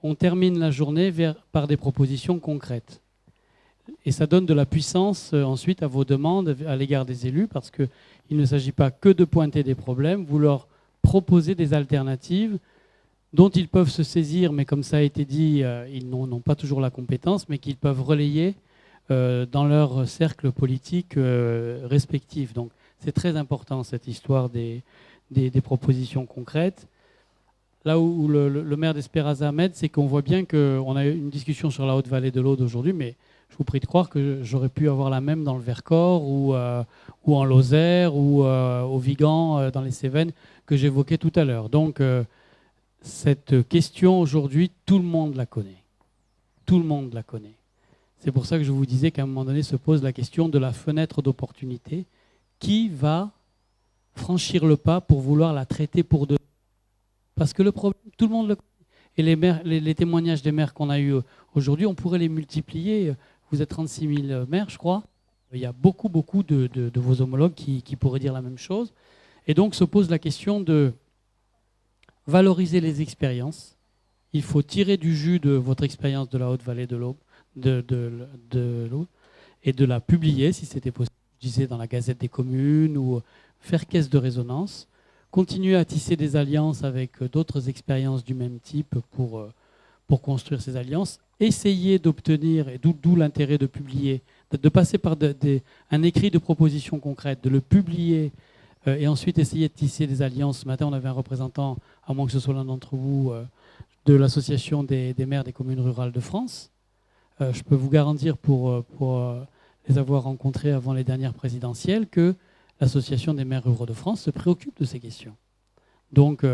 on termine la journée par des propositions concrètes. Et ça donne de la puissance ensuite à vos demandes à l'égard des élus, parce qu'il ne s'agit pas que de pointer des problèmes, vous leur proposez des alternatives dont ils peuvent se saisir, mais comme ça a été dit, ils n'ont pas toujours la compétence, mais qu'ils peuvent relayer dans leur cercle politique respectif. Donc c'est très important cette histoire des propositions concrètes. Là où le maire d'Espéraza m'aide, c'est qu'on voit bien qu'on a eu une discussion sur la Haute-Vallée de l'Aude aujourd'hui, mais je vous prie de croire que j'aurais pu avoir la même dans le Vercors ou en Lozère ou au Vigan, dans les Cévennes, que j'évoquais tout à l'heure. Donc cette question aujourd'hui, tout le monde la connaît. Tout le monde la connaît. C'est pour ça que je vous disais qu'à un moment donné se pose la question de la fenêtre d'opportunité. Qui va franchir le pas pour vouloir la traiter pour deux? Parce que le problème, tout le monde le connaît. Et les témoignages des maires qu'on a eus aujourd'hui, on pourrait les multiplier. Vous êtes 36 000 maires, je crois. Il y a beaucoup de vos homologues qui pourraient dire la même chose. Et donc se pose la question de valoriser les expériences. Il faut tirer du jus de votre expérience de la Haute-Vallée de l'Aube et de la publier, si c'était possible, je disais, dans la Gazette des communes, ou faire caisse de résonance. Continuer à tisser des alliances avec d'autres expériences du même type pour construire ces alliances. Essayer d'obtenir, et d'où l'intérêt de publier, de passer par un écrit de propositions concrètes, de le publier, et ensuite essayer de tisser des alliances. Ce matin, on avait un représentant, à moins que ce soit l'un d'entre vous, de l'Association des maires des communes rurales de France. Je peux vous garantir, pour les avoir rencontrés avant les dernières présidentielles, que l'Association des maires ruraux de France se préoccupe de ces questions. Donc,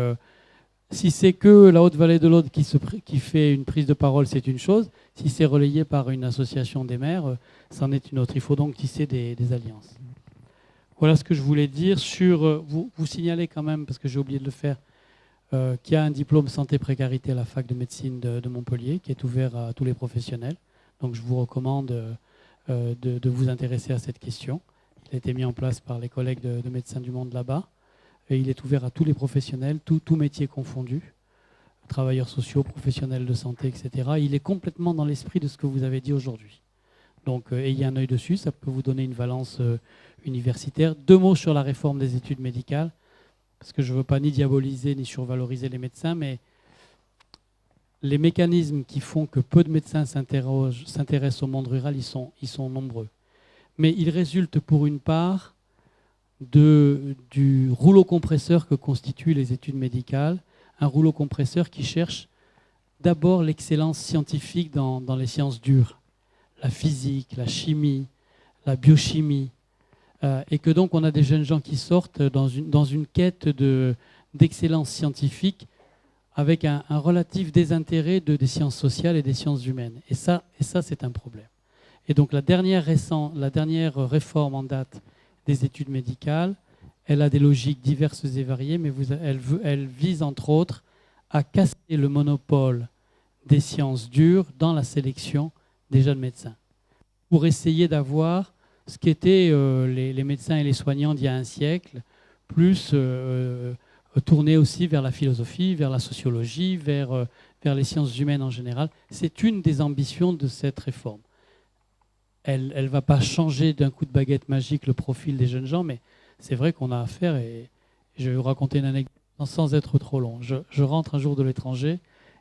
si c'est que la Haute-Vallée de l'Aude qui fait une prise de parole, c'est une chose. Si c'est relayé par une association des maires, c'en est une autre. Il faut donc tisser des alliances. Voilà ce que je voulais dire. Vous signalez quand même, parce que j'ai oublié de le faire, qu'il y a un diplôme santé-précarité à la fac de médecine de Montpellier, qui est ouvert à tous les professionnels. Donc je vous recommande de vous intéresser à cette question. Il a été mis en place par les collègues de Médecins du Monde là-bas. Et il est ouvert à tous les professionnels, tout métier confondu, travailleurs sociaux, professionnels de santé, etc. Il est complètement dans l'esprit de ce que vous avez dit aujourd'hui. Donc ayez un œil dessus, ça peut vous donner une valence universitaire. 2 mots sur la réforme des études médicales, parce que je ne veux pas ni diaboliser ni survaloriser les médecins, mais les mécanismes qui font que peu de médecins s'intéressent au monde rural, ils sont nombreux. Mais ils résultent pour une part du rouleau compresseur que constituent les études médicales, un rouleau compresseur qui cherche d'abord l'excellence scientifique dans les sciences dures, la physique, la chimie, la biochimie, et que donc on a des jeunes gens qui sortent dans une quête d'excellence scientifique avec un relatif désintérêt des sciences sociales et des sciences humaines. Et ça c'est un problème. Et donc la dernière réforme en date des études médicales, elle a des logiques diverses et variées, mais elle vise entre autres à casser le monopole des sciences dures dans la sélection des jeunes médecins, pour essayer d'avoir ce qu'étaient les médecins et les soignants d'il y a un siècle, plus tournés aussi vers la philosophie, vers la sociologie, vers les sciences humaines en général. C'est une des ambitions de cette réforme. Elle ne va pas changer d'un coup de baguette magique le profil des jeunes gens, mais c'est vrai qu'on a affaire, et je vais vous raconter une anecdote sans être trop long. Je rentre un jour de l'étranger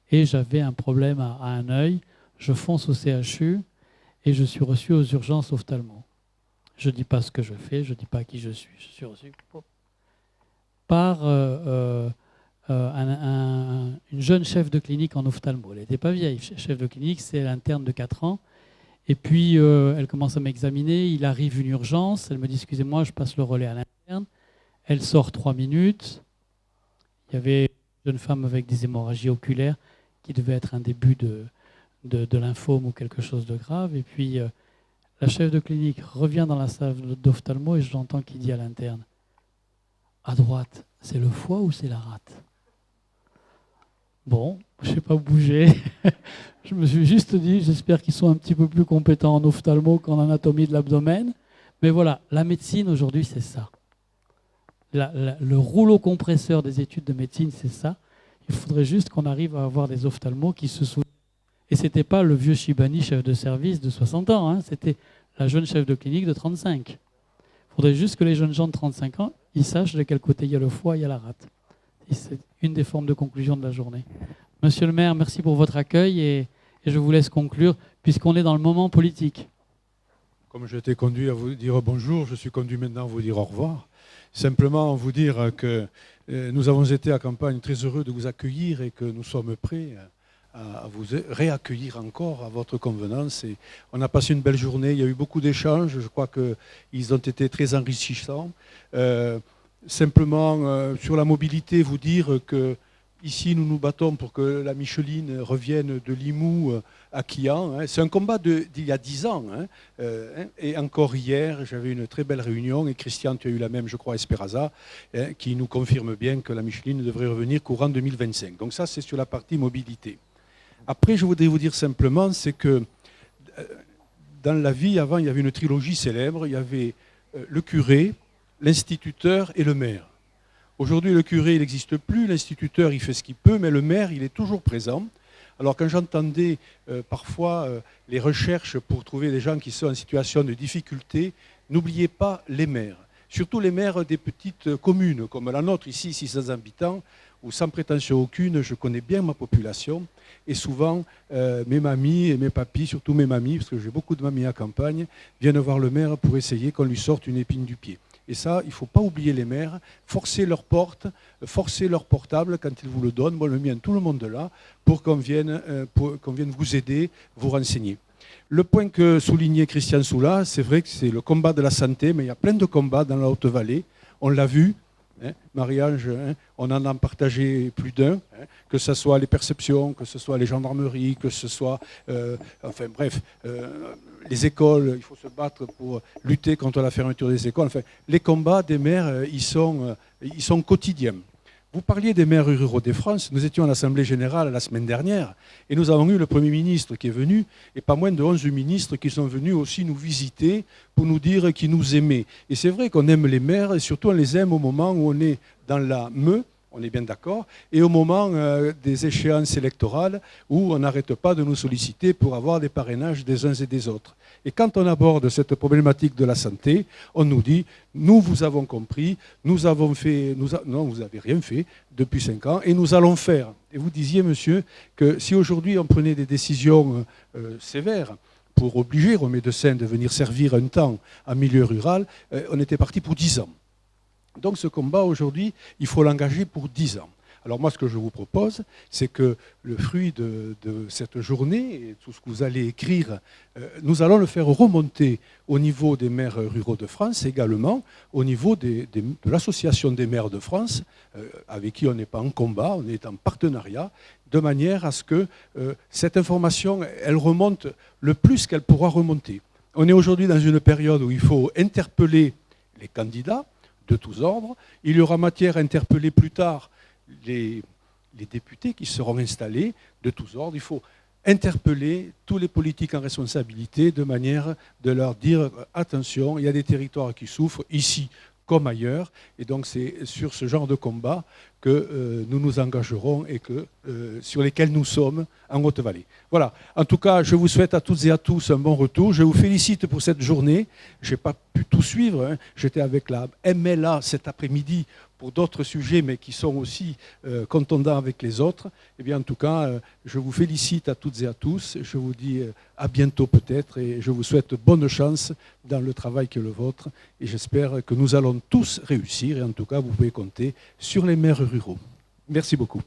et j'avais un problème à un œil. Je fonce au CHU et je suis reçu aux urgences ophtalmo. Je ne dis pas ce que je fais, je ne dis pas qui je suis. Je suis reçu par une jeune chef de clinique en ophtalmo. Elle n'était pas vieille, chef de clinique, c'est l'interne de 4 ans. Et puis, elle commence à m'examiner. Il arrive une urgence. Elle me dit, excusez-moi, je passe le relais à l'interne. Elle sort 3 minutes. Il y avait une jeune femme avec des hémorragies oculaires qui devait être un début de lymphome ou quelque chose de grave. Et puis, la chef de clinique revient dans la salle d'ophtalmo et je l'entends qui dit à l'interne, à droite, c'est le foie ou c'est la rate? Bon, je ne sais pas bouger. Je me suis juste dit, j'espère qu'ils sont un petit peu plus compétents en ophtalmo qu'en anatomie de l'abdomen. Mais voilà, la médecine aujourd'hui, c'est ça. Le rouleau compresseur des études de médecine, c'est ça. Il faudrait juste qu'on arrive à avoir des ophtalmos qui se souviennent. Et ce n'était pas le vieux Shibani chef de service de 60 ans, hein, c'était la jeune chef de clinique de 35. Il faudrait juste que les jeunes gens de 35 ans, ils sachent de quel côté il y a le foie, il y a la rate. Et c'est une des formes de conclusion de la journée. Monsieur le maire, merci pour votre accueil et je vous laisse conclure, puisqu'on est dans le moment politique. Comme je t'ai conduit à vous dire bonjour, je suis conduit maintenant à vous dire au revoir. Simplement vous dire que nous avons été à Campagne très heureux de vous accueillir et que nous sommes prêts à vous réaccueillir encore à votre convenance. Et on a passé une belle journée, il y a eu beaucoup d'échanges, je crois qu'ils ont été très enrichissants. Simplement, sur la mobilité, vous dire que ici, nous nous battons pour que la Micheline revienne de Limoux à Quillan. C'est un combat d'il y a 10 ans. Et encore hier, j'avais une très belle réunion, et Christian, tu as eu la même, je crois, à Espéraza, qui nous confirme bien que la Micheline devrait revenir courant 2025. Donc ça, c'est sur la partie mobilité. Après, je voudrais vous dire simplement, c'est que dans la vie, avant, il y avait une trilogie célèbre. Il y avait le curé, l'instituteur et le maire. Aujourd'hui, le curé, il n'existe plus, l'instituteur, il fait ce qu'il peut, mais le maire, il est toujours présent. Alors, quand j'entendais parfois les recherches pour trouver des gens qui sont en situation de difficulté, n'oubliez pas les maires. Surtout les maires des petites communes, comme la nôtre, ici, 600 habitants, où sans prétention aucune, je connais bien ma population. Et souvent, mes mamies et mes papis, surtout mes mamies, parce que j'ai beaucoup de mamies à campagne, viennent voir le maire pour essayer qu'on lui sorte une épine du pied. Et ça, il ne faut pas oublier les maires, forcer leur porte, forcer leur portable quand ils vous le donnent, moi le mien, tout le monde là, pour qu'on vienne vous aider, vous renseigner. Le point que soulignait Christian Soula, c'est vrai que c'est le combat de la santé, mais il y a plein de combats dans la Haute-Vallée, on l'a vu. Marie-Ange, on en a partagé plus d'un, que ce soit les perceptions, que ce soit les gendarmeries, que ce soit, enfin bref, les écoles, il faut se battre pour lutter contre la fermeture des écoles. Enfin, les combats des maires, ils sont quotidiens. Vous parliez des maires ruraux de France. Nous étions à l'Assemblée générale la semaine dernière et nous avons eu le Premier ministre qui est venu et pas moins de 11 ministres qui sont venus aussi nous visiter pour nous dire qu'ils nous aimaient. Et c'est vrai qu'on aime les maires et surtout on les aime au moment où on est dans la meute, on est bien d'accord, et au moment des échéances électorales où on n'arrête pas de nous solliciter pour avoir des parrainages des uns et des autres. Et quand on aborde cette problématique de la santé, on nous dit « nous vous avons compris, nous avons fait… » Non, vous n'avez rien fait depuis 5 ans et nous allons faire. Et vous disiez, monsieur, que si aujourd'hui on prenait des décisions sévères pour obliger aux médecins de venir servir un temps en milieu rural, on était parti pour 10 ans. Donc ce combat aujourd'hui, il faut l'engager pour 10 ans. Alors moi, ce que je vous propose, c'est que le fruit de cette journée, et tout ce que vous allez écrire, nous allons le faire remonter au niveau des maires ruraux de France, également au niveau de l'Association des maires de France, avec qui on n'est pas en combat, on est en partenariat, de manière à ce que cette information, elle remonte le plus qu'elle pourra remonter. On est aujourd'hui dans une période où il faut interpeller les candidats de tous ordres. Il y aura matière à interpeller plus tard les députés qui seront installés de tous ordres. Il faut interpeller tous les politiques en responsabilité de manière de leur dire attention, il y a des territoires qui souffrent ici comme ailleurs. Et donc c'est sur ce genre de combat que nous nous engagerons et sur lesquels nous sommes en Haute-Vallée. Voilà. En tout cas, je vous souhaite à toutes et à tous un bon retour. Je vous félicite pour cette journée. Je n'ai pas pu tout suivre. J'étais avec la MLA cet après-midi pour d'autres sujets, mais qui sont aussi contondants avec les autres. Eh bien, en tout cas, je vous félicite à toutes et à tous. Je vous dis à bientôt peut-être et je vous souhaite bonne chance dans le travail qui est le vôtre. Et j'espère que nous allons tous réussir. Et en tout cas, vous pouvez compter sur les maires ruraux. Merci beaucoup.